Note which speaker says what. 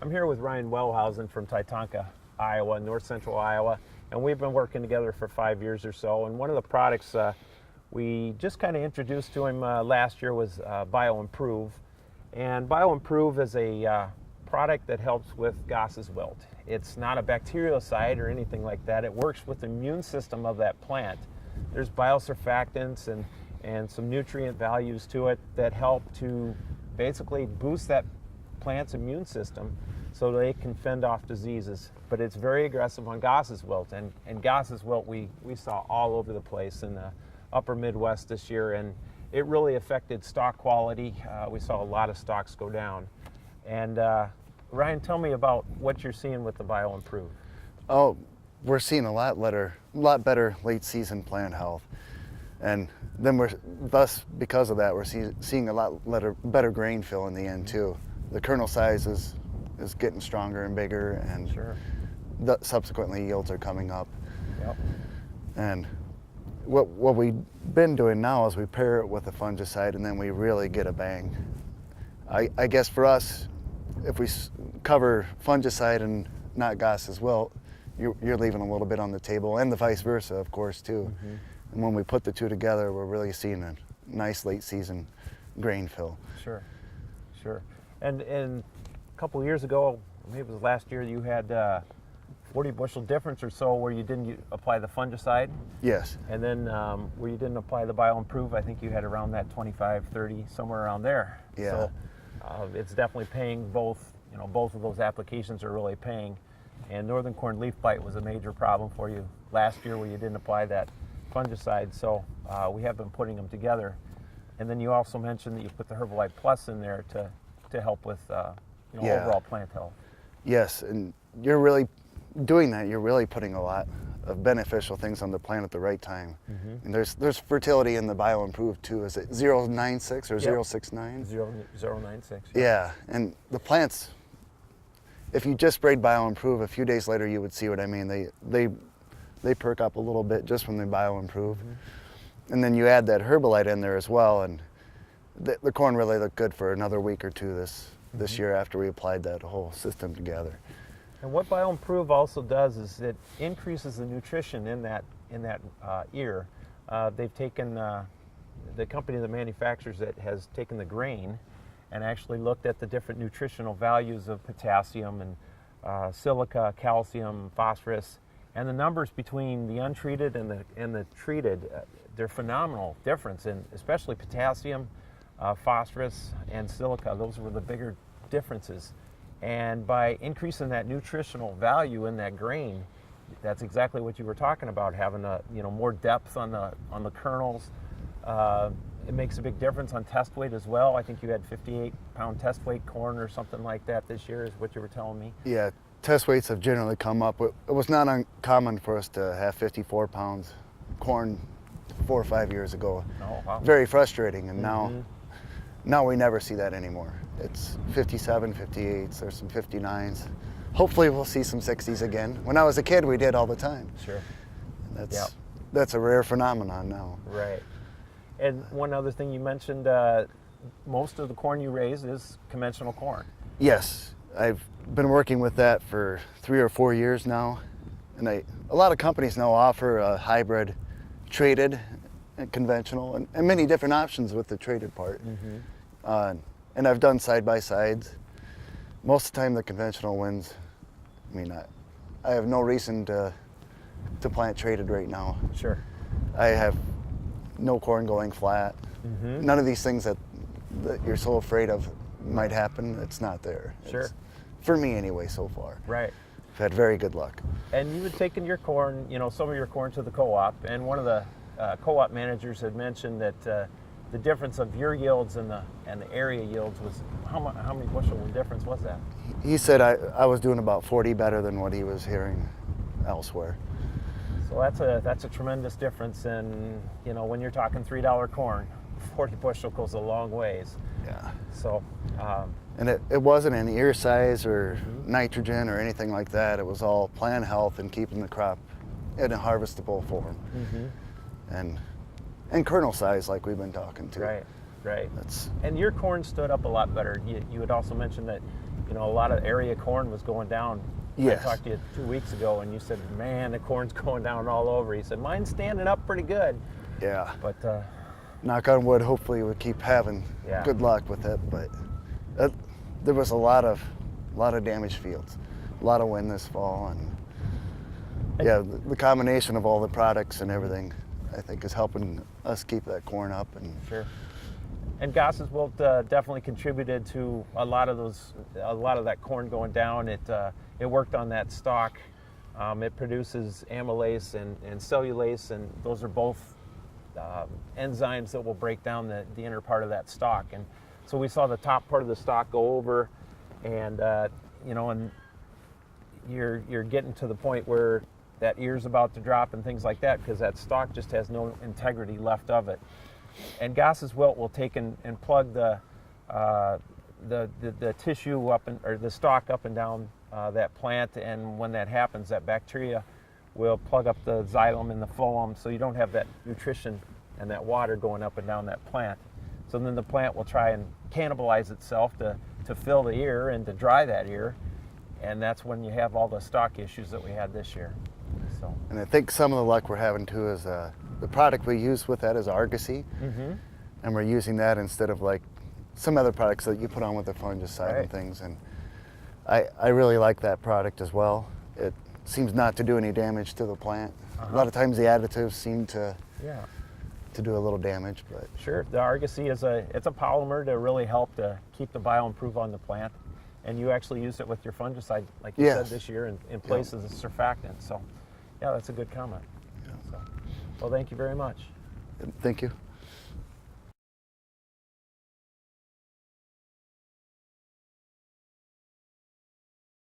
Speaker 1: I'm here with Ryan Welhousen from Titonka, Iowa, north central Iowa, and we've been working together for 5 years or so. And one of the products we just kind of introduced to him last year was BioEmpruv. And BioEmpruv is a product that helps with Goss's wilt. It's not a bactericide or anything like that. It works with the immune system of that plant. There's biosurfactants and some nutrient values to it that help to basically boost that plant's immune system so they can fend off diseases. But it's very aggressive on Goss's wilt, and Goss's wilt we saw all over the place in the upper Midwest this year, and it really affected stalk quality. We saw a lot of stalks go down. And Ryan, tell me about what you're seeing with the BioEmpruv.
Speaker 2: Oh, we're seeing a lot better late season plant health, and then because of that, we're seeing a lot better grain fill in the end too. The kernel size is getting stronger and bigger, and
Speaker 1: sure.
Speaker 2: Subsequently yields are coming up.
Speaker 1: Yep.
Speaker 2: And what we've been doing now is we pair it with a fungicide, and then we really get a bang. I guess for us, if we cover fungicide and not Goss's wilt, you're leaving a little bit on the table, and the vice versa, of course, too.
Speaker 1: Mm-hmm.
Speaker 2: And when we put the two together, we're really seeing a nice late season grain fill.
Speaker 1: Sure, sure. And a couple of years ago, maybe it was last year, you had 40 bushel difference or so where you didn't apply the fungicide.
Speaker 2: Yes.
Speaker 1: And then where you didn't apply the BioEmpruv, I think you had around that 25, 30, somewhere around there.
Speaker 2: Yeah.
Speaker 1: So it's definitely paying both. Both of those applications are really paying. And northern corn leaf blight was a major problem for you last year where you didn't apply that fungicide. So we have been putting them together. And then you also mentioned that you put the Herbalife Plus in there to help with overall plant health.
Speaker 2: Yes, and you're really doing that. You're really putting a lot of beneficial things on the plant at the right time. Mm-hmm. And there's fertility in the BioEmpruv too. Is it 096 or
Speaker 1: Yep.
Speaker 2: 069?
Speaker 1: 096.
Speaker 2: Yeah, and the plants, if you just sprayed BioEmpruv, a few days later you would see what I mean. They perk up a little bit just from the BioEmpruv. Mm-hmm. And then you add that Herbalite in there as well, and the corn really looked good for another week or two this year after we applied that whole system together.
Speaker 1: And what BioEmpruv also does is it increases the nutrition in that ear. They've taken the company that manufactures it has taken the grain and actually looked at the different nutritional values of potassium and silica, calcium, phosphorus, and the numbers between the untreated and the treated. They're phenomenal difference in especially potassium, phosphorus, and silica. Those were the bigger differences. And by increasing that nutritional value in that grain, that's exactly what you were talking about, having more depth on the kernels. It makes a big difference on test weight as well. I think you had 58-pound test weight corn or something like that this year is what you were telling me.
Speaker 2: Yeah, test weights have generally come up. It was not uncommon for us to have 54 pounds corn 4 or 5 years ago.
Speaker 1: Oh, wow.
Speaker 2: Very frustrating, and
Speaker 1: Mm-hmm.
Speaker 2: now we never see that anymore. It's 57, 58s, there's some 59s. Hopefully we'll see some 60s again. When I was a kid, we did all the time.
Speaker 1: Sure.
Speaker 2: That's a rare phenomenon now.
Speaker 1: Right. And one other thing you mentioned, most of the corn you raise is conventional corn.
Speaker 2: Yes, I've been working with that for 3 or 4 years now, and a lot of companies now offer a hybrid, traded, and conventional, and many different options with the traded part. Mm-hmm. And I've done side-by-sides. Most of the time the conventional wins. I mean, I have no reason to plant traded right now.
Speaker 1: Sure.
Speaker 2: I have no corn going flat. Mm-hmm. None of these things that you're so afraid of might happen, it's not there.
Speaker 1: Sure.
Speaker 2: For me anyway, so far.
Speaker 1: Right.
Speaker 2: I've had very good luck.
Speaker 1: And you had taken your corn, some of your corn to the co-op, and one of the co-op managers had mentioned that the difference of your yields and the area yields was, how many bushel difference was that?
Speaker 2: He said I was doing about 40 better than what he was hearing elsewhere.
Speaker 1: So that's a tremendous difference, and when you're talking $3 corn, 40 bushel goes a long ways.
Speaker 2: Yeah.
Speaker 1: So.
Speaker 2: And it wasn't an ear size or nitrogen or anything like that. It was all plant health and keeping the crop in a harvestable form. Mm-hmm. And kernel size, like we've been talking to.
Speaker 1: Right. And your corn stood up a lot better. You had also mentioned that you know, a lot of area corn was going down.
Speaker 2: Yes.
Speaker 1: I talked to you 2 weeks ago, and you said, man, the corn's going down all over. He said, mine's standing up pretty good.
Speaker 2: Yeah.
Speaker 1: But
Speaker 2: knock on wood, hopefully we'll keep having good luck with it. But there was a lot of damaged fields, a lot of wind this fall, and yeah, the combination of all the products and everything, I think, is helping us keep that corn up. And
Speaker 1: sure. And Goss's wilt definitely contributed to a lot of that corn going down. It worked on that stalk. It produces amylase and cellulase, and those are both enzymes that will break down the inner part of that stalk. And so we saw the top part of the stalk go over, and you know, and you're getting to the point where that ear's about to drop and things like that, because that stalk just has no integrity left of it. And Goss's wilt will take and plug the tissue up or the stalk up and down that plant, and when that happens, that bacteria will plug up the xylem and the phloem, so you don't have that nutrition and that water going up and down that plant. So then the plant will try and cannibalize itself to fill the ear and to dry that ear, and that's when you have all the stalk issues that we had this year. So.
Speaker 2: And I think some of the luck we're having too is the product we use with that is Argosy, and we're using that instead of like some other products that you put on with the fungicide and things. And I really like that product as well. It seems not to do any damage to the plant. A lot of times the additives seem to do a little damage, but
Speaker 1: sure, the Argosy is a polymer to really help to keep the BioEmpruv on the plant. And you actually used it with your fungicide, like you said, this year in place as a surfactant. So, yeah, that's a good comment. So, well, thank you very much.
Speaker 2: Thank you.